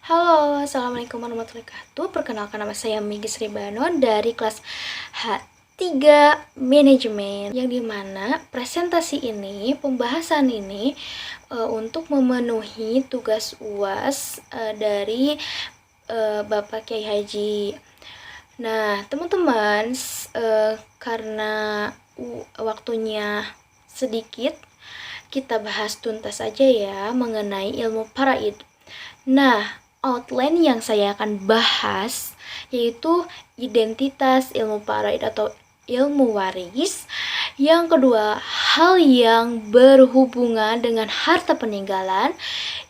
Halo, Assalamualaikum warahmatullahi wabarakatuh. Perkenalkan, nama saya Migi Sribano dari kelas H3 Manajemen, yang dimana presentasi ini, pembahasan ini untuk memenuhi tugas UAS dari Bapak Kiai Haji. Nah, teman-teman, karena waktunya sedikit, kita bahas tuntas saja ya mengenai ilmu faraid. Nah, outline yang saya akan bahas yaitu identitas ilmu faraid atau ilmu waris. Yang kedua, hal yang berhubungan dengan harta peninggalan.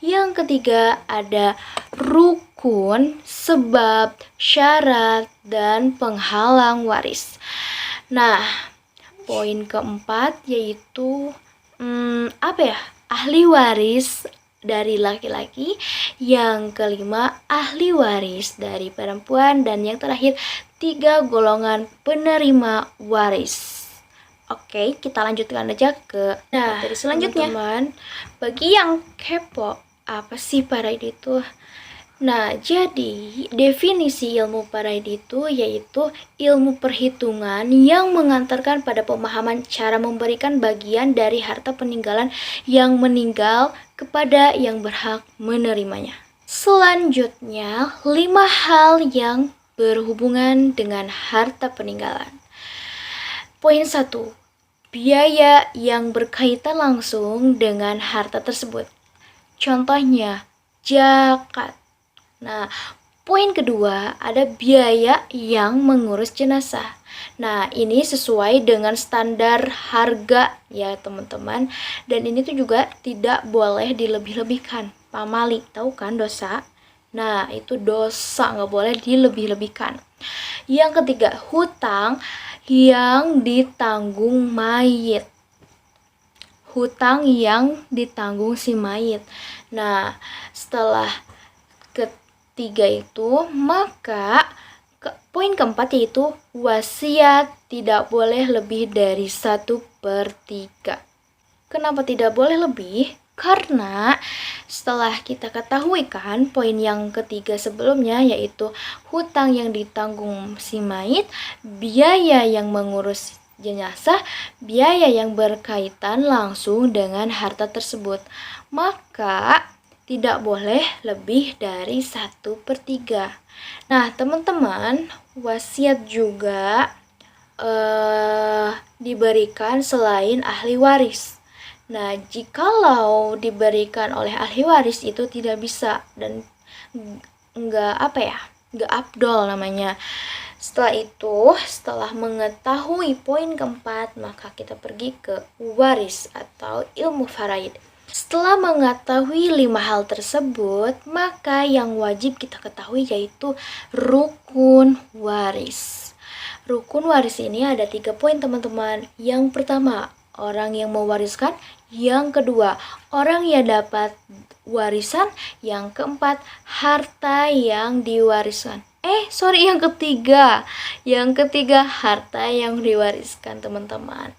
Yang ketiga, ada rukun, sebab, syarat, dan penghalang waris. Nah, poin keempat yaitu ahli waris dari laki-laki. Yang kelima, ahli waris dari perempuan. Dan yang terakhir, 3 golongan penerima waris. Oke, kita lanjutkan aja ke materi selanjutnya. Teman-teman, bagi yang kepo, apa sih faraid itu? Nah, jadi definisi ilmu faraid itu yaitu ilmu perhitungan yang mengantarkan pada pemahaman cara memberikan bagian dari harta peninggalan yang meninggal kepada yang berhak menerimanya. Selanjutnya, 5 hal yang berhubungan dengan harta peninggalan. Poin 1. Biaya yang berkaitan langsung dengan harta tersebut. Contohnya, zakat. Nah, poin kedua, ada biaya yang mengurus jenazah. Nah, ini sesuai dengan standar harga ya teman-teman. Dan ini tuh juga tidak boleh dilebih-lebihkan. Pamali, tahu kan dosa? Nah, itu dosa, nggak boleh dilebih-lebihkan. Yang ketiga, hutang yang ditanggung mayit. Hutang yang ditanggung si mayit. Nah, setelah ketiga itu, maka poin keempat yaitu wasiat tidak boleh lebih dari 1/3. Kenapa tidak boleh lebih? Karena setelah kita ketahui kan poin yang ketiga sebelumnya yaitu hutang yang ditanggung si mayit, biaya yang mengurus jenazah, biaya yang berkaitan langsung dengan harta tersebut, maka tidak boleh lebih dari 1/3. Nah, teman-teman, wasiat juga diberikan selain ahli waris. Nah, jikalau diberikan oleh ahli waris itu tidak bisa dan enggak afdol namanya. Setelah itu, setelah mengetahui poin keempat, maka kita pergi ke waris atau ilmu faraid. Setelah mengetahui 5 hal tersebut, maka yang wajib kita ketahui yaitu rukun waris. Rukun waris ini ada 3 poin teman-teman. Yang pertama, orang yang mewariskan. Yang kedua, orang yang dapat warisan. Yang keempat, harta yang diwariskan. Yang ketiga. Yang ketiga, harta yang diwariskan teman-teman.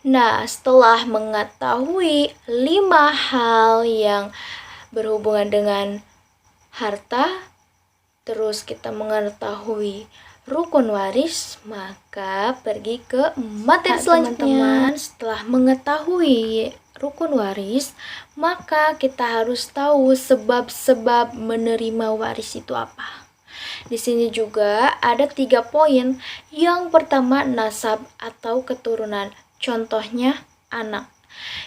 Nah, setelah mengetahui 5 hal yang berhubungan dengan harta, terus kita mengetahui rukun waris, maka pergi ke materi selanjutnya. Setelah mengetahui rukun waris, maka kita harus tahu sebab-sebab menerima waris itu apa. Di sini juga ada 3 poin. Yang pertama, nasab atau keturunan. Contohnya anak.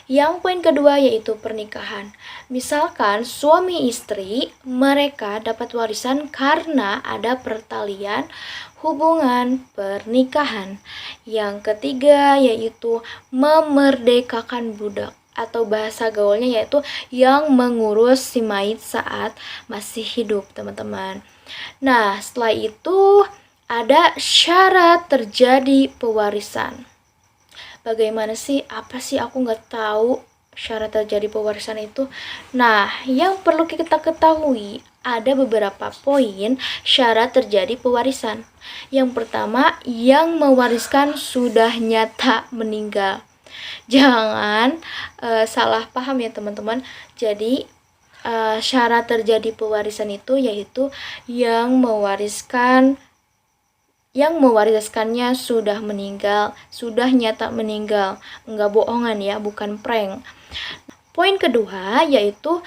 Yang poin kedua yaitu pernikahan. Misalkan suami istri, mereka dapat warisan karena ada pertalian hubungan pernikahan. Yang ketiga yaitu memerdekakan budak atau bahasa gaulnya yaitu yang mengurus si mayit saat masih hidup, teman-teman. Nah, setelah itu ada syarat terjadi pewarisan. Bagaimana sih? Apa sih? Aku nggak tahu syarat terjadi pewarisan itu. Nah, yang perlu kita ketahui ada beberapa poin syarat terjadi pewarisan. Yang pertama, yang mewariskan sudah nyata meninggal. Jangan salah paham ya teman-teman. Jadi syarat terjadi pewarisan itu yaitu yang mewariskannya sudah meninggal, sudah nyata meninggal. Enggak bohongan ya, bukan prank. Poin kedua yaitu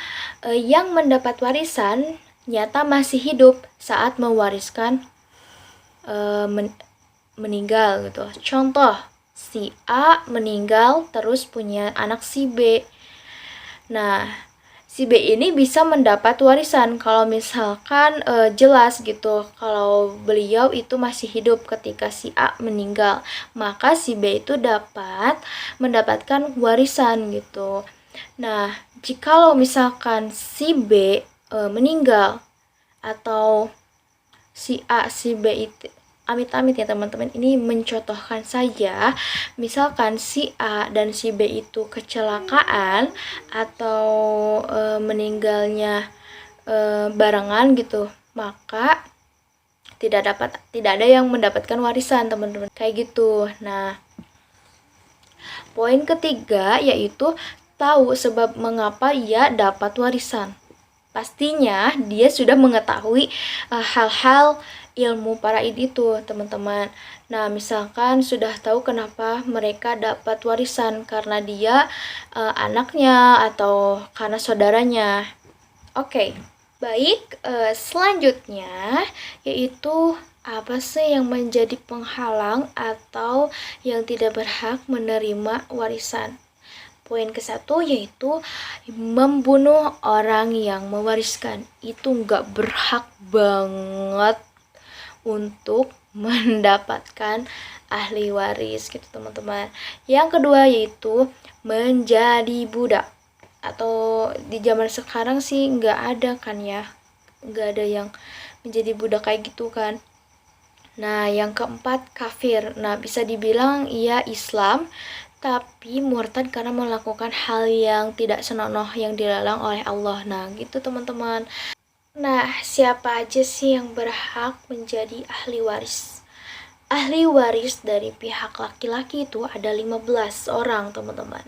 yang mendapat warisan nyata masih hidup saat mewariskan meninggal gitu. Contoh, si A meninggal terus punya anak si B. Nah, si B ini bisa mendapat warisan kalau misalkan jelas gitu kalau beliau itu masih hidup ketika si A meninggal, maka si B itu dapat mendapatkan warisan gitu. Nah, jikalau misalkan si B meninggal atau si A, si B itu amit-amit ya teman-teman, ini mencontohkan saja, misalkan si A dan si B itu kecelakaan atau meninggalnya barengan gitu, maka tidak ada yang mendapatkan warisan teman-teman, kayak gitu. Nah, poin ketiga yaitu tahu sebab mengapa ia dapat warisan. Pastinya dia sudah mengetahui hal-hal ilmu faraid itu, teman-teman. Nah, misalkan sudah tahu kenapa mereka dapat warisan karena dia anaknya atau karena saudaranya. Oke. Baik, selanjutnya yaitu apa sih yang menjadi penghalang atau yang tidak berhak menerima warisan? Poin ke-1 yaitu membunuh orang yang mewariskan. Itu nggak berhak banget untuk mendapatkan ahli waris gitu teman-teman. Yang kedua yaitu menjadi budak. Atau di zaman sekarang sih nggak ada kan ya, nggak ada yang menjadi budak kayak gitu kan. Nah, yang keempat kafir. Nah, bisa dibilang ia Islam tapi murtad karena melakukan hal yang tidak senonoh yang dilarang oleh Allah. Nah, gitu teman-teman. Nah, siapa aja sih yang berhak menjadi ahli waris? Ahli waris dari pihak laki-laki itu ada 15 orang, teman-teman.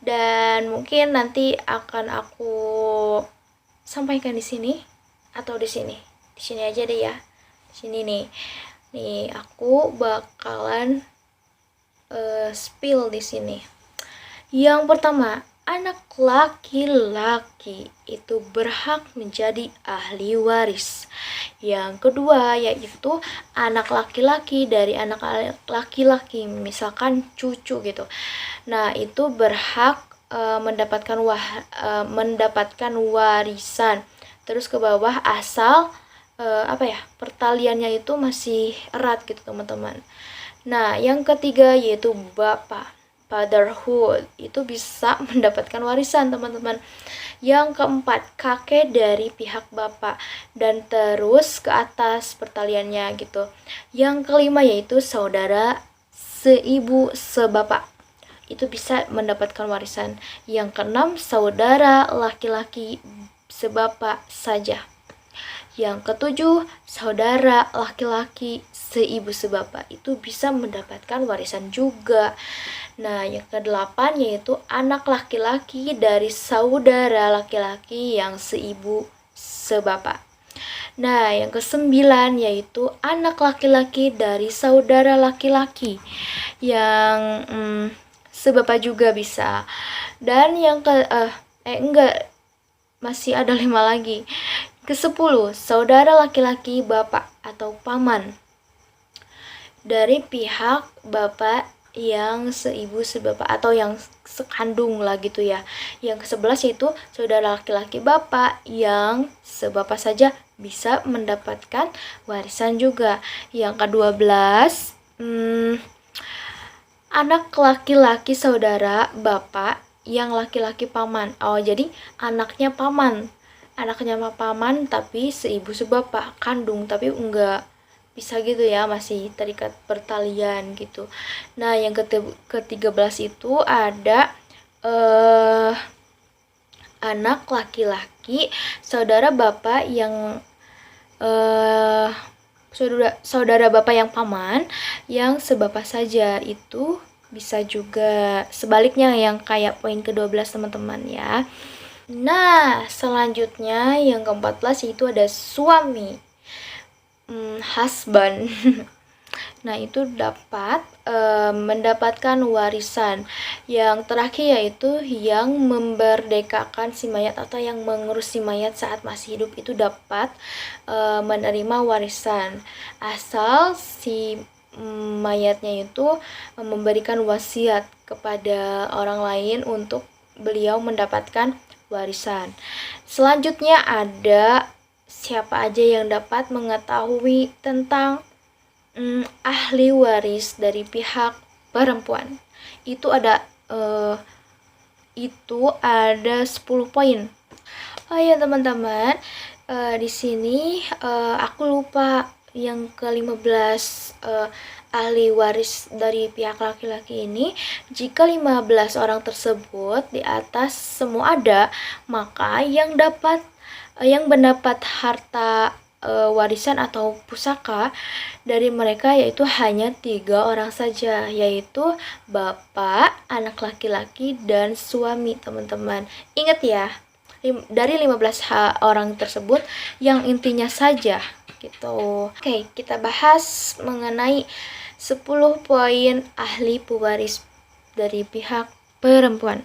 Dan mungkin nanti akan aku sampaikan di sini atau di sini. Di sini aja deh ya. Di sini nih. Nih, aku bakalan spill di sini. Yang pertama, anak laki-laki itu berhak menjadi ahli waris. Yang kedua yaitu anak laki-laki dari anak laki-laki, misalkan cucu gitu. Nah, itu berhak mendapatkan warisan. Terus ke bawah asal pertaliannya itu masih erat gitu teman-teman. Nah, yang ketiga yaitu bapak, fatherhood, itu bisa mendapatkan warisan teman-teman. Yang keempat, kakek dari pihak bapak dan terus ke atas pertaliannya gitu. Yang kelima yaitu saudara seibu sebapak, itu bisa mendapatkan warisan. Yang keenam, saudara laki-laki sebapak saja. Yang ketujuh, saudara laki-laki seibu sebapak, itu bisa mendapatkan warisan juga. Nah, yang kedelapan yaitu anak laki-laki dari saudara laki-laki yang seibu sebapak. Nah, yang kesembilan yaitu anak laki-laki dari saudara laki-laki yang sebapak juga bisa. Dan yang masih ada 5 lagi. Ke-10, saudara laki-laki bapak atau paman dari pihak bapak yang seibu sebapak atau yang sekandung lah gitu ya. Yang ke-11 yaitu saudara laki-laki bapak yang sebapak saja bisa mendapatkan warisan juga. Yang ke-12, anak laki-laki saudara bapak yang laki-laki paman. Oh, jadi anaknya paman tapi seibu sebapak kandung, tapi enggak bisa gitu ya, masih terikat pertalian gitu. Nah, yang ke-13 itu ada anak laki-laki saudara bapak yang saudara bapak yang paman yang sebapak saja, itu bisa juga sebaliknya yang kayak poin ke-12 teman-teman ya. Nah, selanjutnya yang ke-14 yaitu ada suami, husband. Nah, itu dapat mendapatkan warisan. Yang terakhir yaitu yang memerdekakan si mayat atau yang mengurus si mayat saat masih hidup itu dapat menerima warisan. Asal si mayatnya itu memberikan wasiat kepada orang lain untuk beliau mendapatkan warisan. Selanjutnya ada siapa aja yang dapat mengetahui tentang ahli waris dari pihak perempuan. Itu ada 10 poin. Oh ya teman-teman, di sini aku lupa yang ke-15 ahli waris dari pihak laki-laki ini. Jika 15 orang tersebut di atas semua ada, maka yang mendapat harta warisan atau pusaka dari mereka yaitu hanya 3 orang saja, yaitu bapak, anak laki-laki, dan suami, teman-teman. Ingat ya, dari 15 orang tersebut yang intinya saja gitu. Oke, kita bahas mengenai 10 poin ahli pewaris dari pihak perempuan.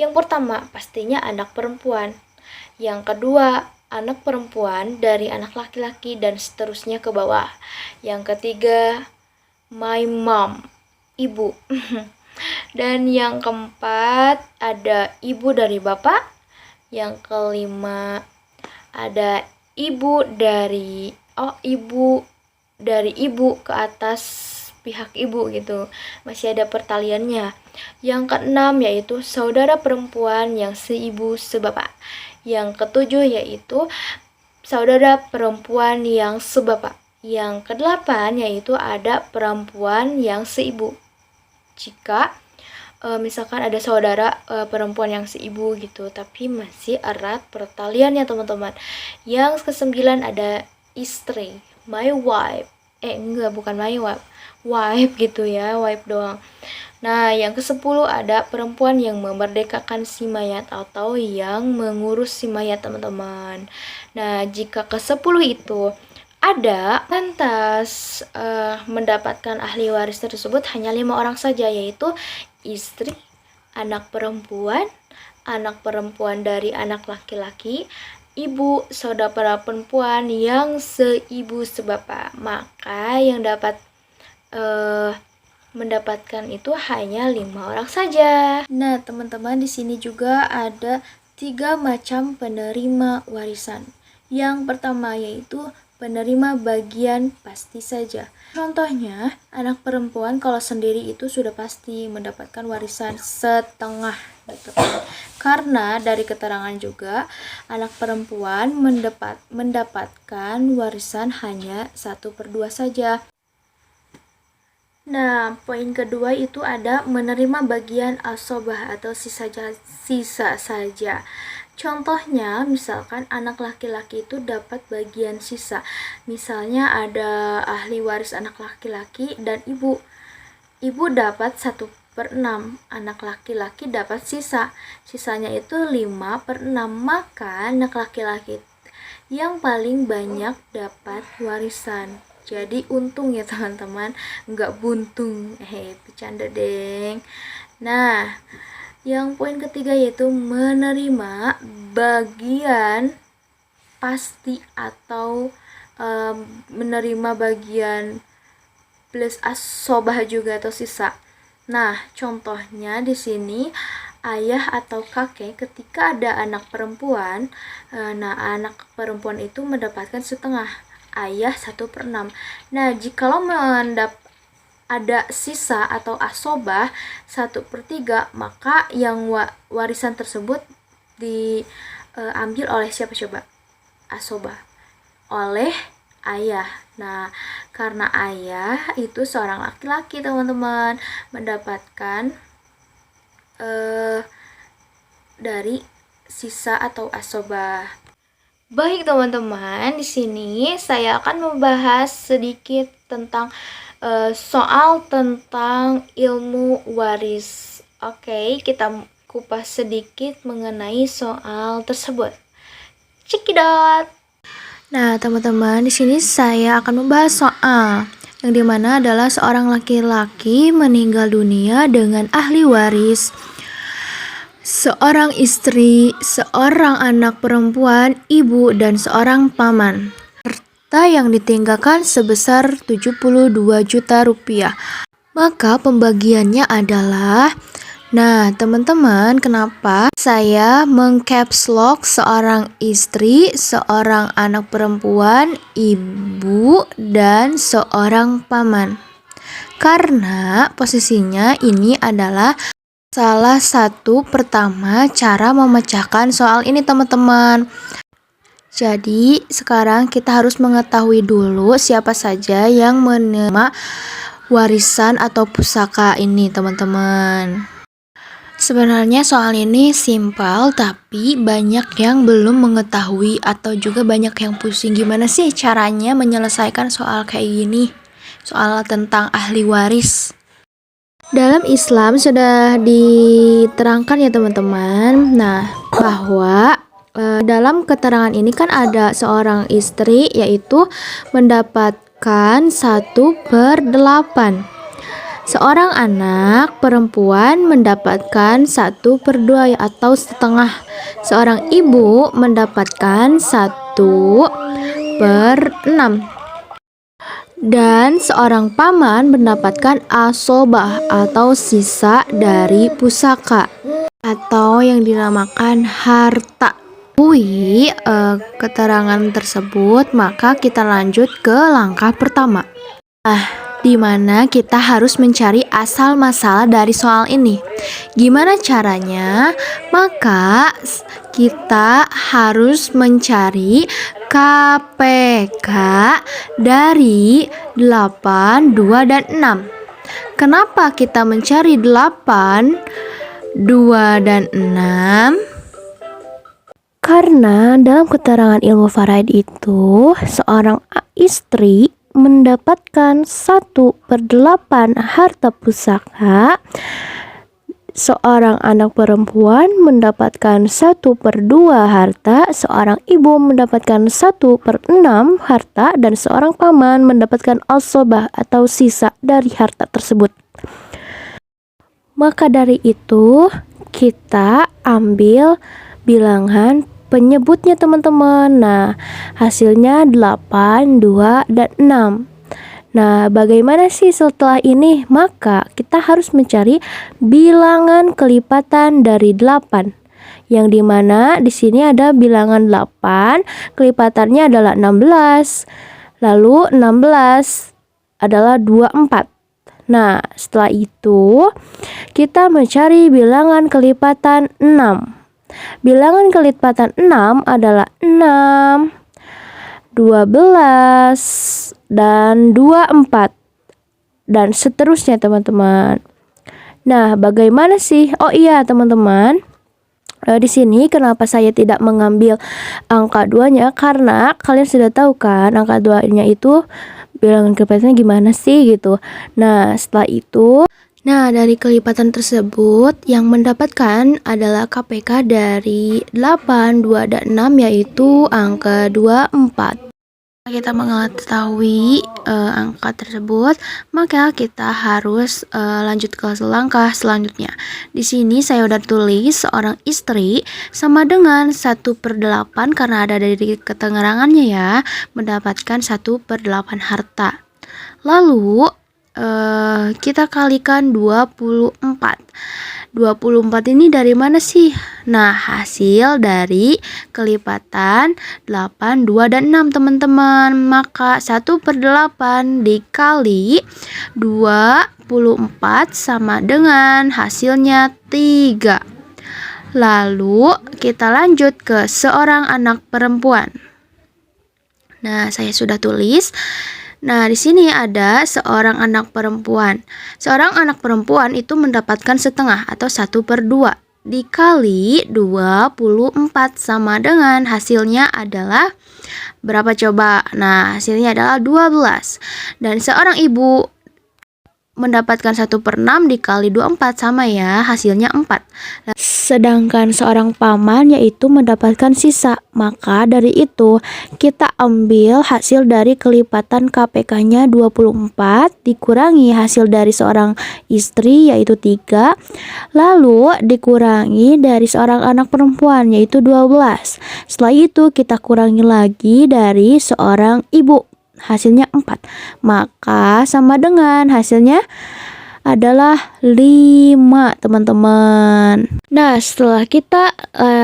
Yang pertama, pastinya anak perempuan. Yang kedua, anak perempuan dari anak laki-laki dan seterusnya ke bawah. Yang ketiga, my mom, ibu. Dan yang keempat, ada ibu dari bapak. Yang kelima, ada ibu dari ibu ke atas pihak ibu gitu. Masih ada pertaliannya. Yang keenam yaitu saudara perempuan yang seibu sebapak. Yang ketujuh yaitu saudara perempuan yang sebapak. Yang kedelapan yaitu ada perempuan yang seibu. Jika misalkan ada saudara perempuan yang seibu gitu, tapi masih erat pertaliannya teman-teman. Yang kesembilan ada istri, my wife. Bukan my wife gitu ya, wife doang. Nah, yang ke-10 ada perempuan yang memerdekakan si mayat atau yang mengurus si mayat, teman-teman. Nah, jika ke-10 itu ada, lantas mendapatkan ahli waris tersebut hanya 5 orang saja, yaitu istri, anak perempuan dari anak laki-laki, ibu, saudara perempuan yang seibu sebapak. Maka yang dapat mendapatkan itu hanya 5 orang saja. Nah, teman-teman, di sini juga ada 3 macam penerima warisan. Yang pertama yaitu penerima bagian pasti saja. Contohnya, anak perempuan kalau sendiri itu sudah pasti mendapatkan warisan setengah gitu. Karena dari keterangan juga anak perempuan mendapatkan warisan hanya 1/2 saja. Nah, poin kedua itu ada menerima bagian asobah atau sisa saja. Contohnya, misalkan anak laki-laki itu dapat bagian sisa. Misalnya ada ahli waris anak laki-laki dan ibu. Ibu dapat 1/6, anak laki-laki dapat sisa. Sisanya itu 5/6, maka anak laki-laki yang paling banyak dapat warisan. Jadi untung ya teman-teman, nggak buntung. Bercanda deng. Nah, yang poin ketiga yaitu menerima bagian pasti atau menerima bagian plus asobah juga atau sisa. Nah, contohnya di sini ayah atau kakek ketika ada anak perempuan, nah anak perempuan itu mendapatkan setengah, ayah 1/6. Nah, jikalau ada sisa atau asobah 1/3, maka yang warisan tersebut diambil oleh siapa coba? Asobah oleh ayah. Nah, karena ayah itu seorang laki-laki, teman-teman, mendapatkan dari sisa atau asobah. Baik teman-teman, di sini saya akan membahas sedikit tentang soal tentang ilmu waris. Oke, kita kupas sedikit mengenai soal tersebut. Cekidot. Nah, teman-teman, di sini saya akan membahas soal yang dimana adalah seorang laki-laki meninggal dunia dengan ahli waris, seorang istri, seorang anak perempuan, ibu, dan seorang paman. Harta yang ditinggalkan sebesar 72 juta rupiah. Maka pembagiannya adalah, nah teman-teman, kenapa saya meng-caps lock seorang istri, seorang anak perempuan, ibu, dan seorang paman? Karena posisinya ini adalah salah satu pertama cara memecahkan soal ini, teman-teman. Jadi sekarang kita harus mengetahui dulu siapa saja yang menerima warisan atau pusaka ini, teman-teman. Sebenarnya soal ini simpel, tapi banyak yang belum mengetahui atau juga banyak yang pusing gimana sih caranya menyelesaikan soal kayak gini, soal tentang ahli waris. Dalam Islam sudah diterangkan ya teman-teman, nah bahwa dalam keterangan ini kan ada seorang istri yaitu mendapatkan 1/8. Seorang anak perempuan mendapatkan 1/2 atau setengah. Seorang ibu mendapatkan 1/6. Dan seorang paman mendapatkan asobah atau sisa dari pusaka atau yang dinamakan harta. Keterangan tersebut, maka kita lanjut ke langkah pertama. Di mana kita harus mencari asal masalah dari soal ini. Gimana caranya? Maka kita harus mencari KPK dari 8, 2, dan 6. Kenapa kita mencari 8, 2, dan 6? Karena dalam keterangan ilmu faraid itu, seorang istri mendapatkan 1/8 harta pusaka, seorang anak perempuan mendapatkan 1/2 harta, seorang ibu mendapatkan 1/6 harta, dan seorang paman mendapatkan asobah atau sisa dari harta tersebut. Maka dari itu kita ambil bilangan penyebutnya, teman-teman. Nah, hasilnya 8, 2, dan 6. Nah, bagaimana sih setelah ini? Maka kita harus mencari bilangan kelipatan dari 8. Yang dimana di sini ada bilangan 8, kelipatannya adalah 16. Lalu 16 adalah 24. Nah, setelah itu kita mencari bilangan kelipatan 6. Bilangan kelipatan 6 adalah 6, 12, dan 24, dan seterusnya, teman-teman. Nah, bagaimana sih? Oh iya, teman-teman. Di sini kenapa saya tidak mengambil angka 2-nya? Karena kalian sudah tahu kan angka 2-nya itu bilangan kelipatannya gimana sih gitu. Nah, setelah itu, dari kelipatan tersebut yang mendapatkan adalah KPK dari 8, 2, dan 6, yaitu angka 24. Kita mengetahui angka tersebut, maka kita harus lanjut ke langkah selanjutnya. Di sini saya udah tulis seorang istri sama dengan 1/8 karena ada dari keterangannya ya, mendapatkan 1/8 harta. Lalu kita kalikan 24. 24 ini dari mana sih? Nah, hasil dari kelipatan 8, 2, dan 6, teman-teman. Maka 1/8 dikali 24 sama dengan hasilnya 3. Lalu kita lanjut ke seorang anak perempuan. Nah, saya sudah tulis. Nah, di sini ada seorang anak perempuan. Seorang anak perempuan itu mendapatkan setengah atau 1/2 dikali 24 sama dengan hasilnya adalah berapa coba? Nah, hasilnya adalah 12. Dan seorang ibu mendapatkan 1/6 dikali 24 sama ya, hasilnya 4. Sedangkan seorang paman yaitu mendapatkan sisa. Maka dari itu kita ambil hasil dari kelipatan KPK-nya 24 dikurangi hasil dari seorang istri yaitu 3, lalu dikurangi dari seorang anak perempuan yaitu 12. Setelah itu kita kurangi lagi dari seorang ibu, hasilnya 4. Maka sama dengan hasilnya adalah 5, teman-teman. Nah, setelah kita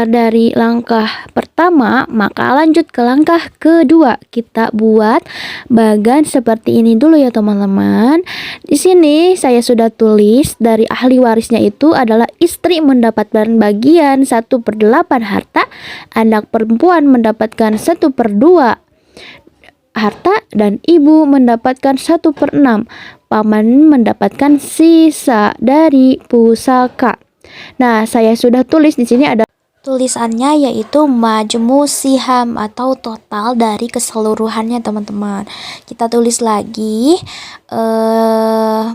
dari langkah pertama, maka lanjut ke langkah kedua. Kita buat bagan seperti ini dulu ya, teman-teman. Di sini saya sudah tulis dari ahli warisnya itu adalah istri mendapatkan bagian 1/8 harta, anak perempuan mendapatkan 1/2 harta, dan ibu mendapatkan 1/6. Paman mendapatkan sisa dari pusaka. Nah, saya sudah tulis di sini ada tulisannya yaitu majmu siham atau total dari keseluruhannya, teman-teman. Kita tulis lagi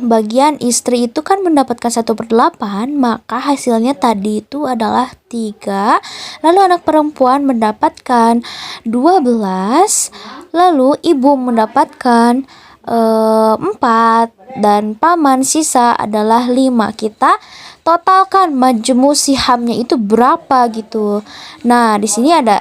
bagian istri itu kan mendapatkan 1/8, maka hasilnya tadi itu adalah 3. Lalu anak perempuan mendapatkan 12, lalu ibu mendapatkan 4, dan paman sisa adalah 5. Kita totalkan majmu sihamnya itu berapa gitu. Nah, di sini ada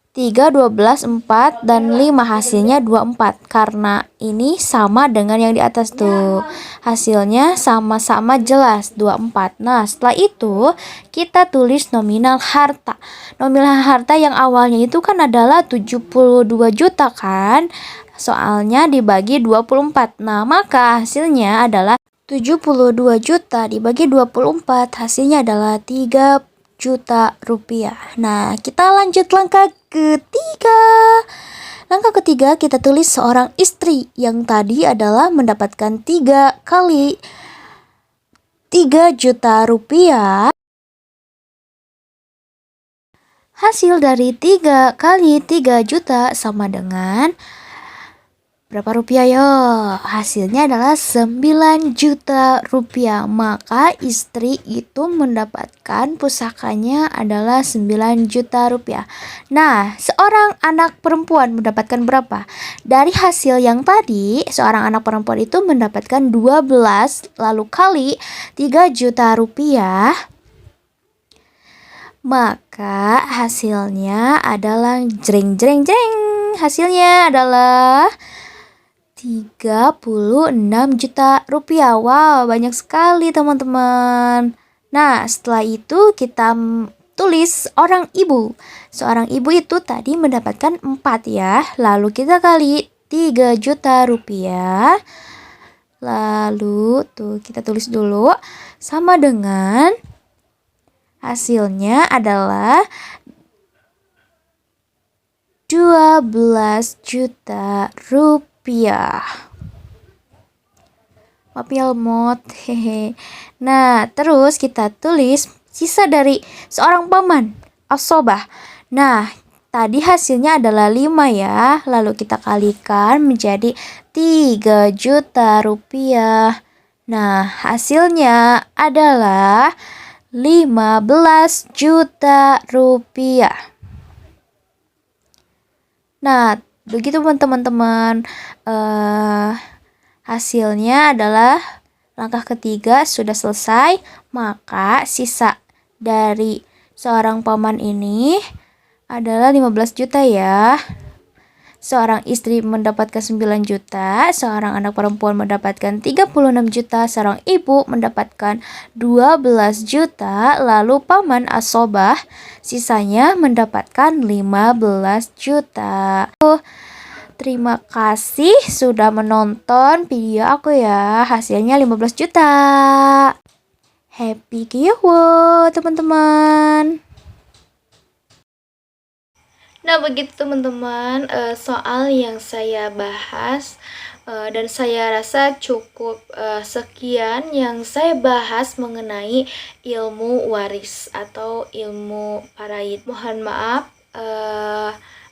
3, 12, 4, dan 5, hasilnya 24. Karena ini sama dengan yang di atas tuh. Hasilnya sama-sama jelas 24. Nah, setelah itu kita tulis nominal harta. Nominal harta yang awalnya itu kan adalah 72 juta kan. Soalnya dibagi 24. Nah, maka hasilnya adalah 72 juta dibagi 24, hasilnya adalah 3 juta rupiah. Nah, kita lanjut langkah ketiga. Langkah ketiga kita tulis seorang istri yang tadi adalah mendapatkan 3 kali 3 juta rupiah. Hasil dari 3 kali 3 juta sama dengan berapa rupiah yo? Hasilnya adalah 9 juta rupiah. Maka istri itu mendapatkan pusakanya adalah 9 juta rupiah. Nah, seorang anak perempuan mendapatkan berapa? Dari hasil yang tadi, seorang anak perempuan itu mendapatkan 12 lalu kali 3 juta rupiah. Maka hasilnya adalah jreng jreng jreng. Hasilnya adalah 36 juta rupiah. Wow, banyak sekali teman-teman. Nah, setelah itu kita tulis orang ibu. Seorang ibu itu tadi mendapatkan 4 ya. Lalu kita kali 3 juta rupiah. Lalu tuh kita tulis dulu sama dengan hasilnya adalah 12 juta rupiah. Maaf ya lemot, hehe. Nah, terus kita tulis sisa dari seorang paman, asobah. Nah, tadi hasilnya adalah 5 ya. Lalu kita kalikan menjadi 3 juta rupiah. Nah, hasilnya adalah 15 juta rupiah. Nah, begitu teman-teman, hasilnya adalah langkah ketiga sudah selesai. Maka sisa dari seorang paman ini adalah 15 juta ya. Seorang istri mendapatkan 9 juta, seorang anak perempuan mendapatkan 36 juta, seorang ibu mendapatkan 12 juta, lalu paman asobah sisanya mendapatkan 15 juta. Terima kasih sudah menonton video aku ya. Hasilnya 15 juta. Happy Kyowo teman-teman. Nah, begitu teman-teman soal yang saya bahas, dan saya rasa cukup sekian yang saya bahas mengenai ilmu waris atau ilmu faraid. Mohon maaf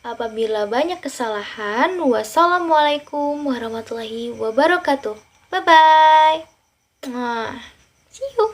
apabila banyak kesalahan. Wassalamualaikum warahmatullahi wabarakatuh. Bye bye. See you.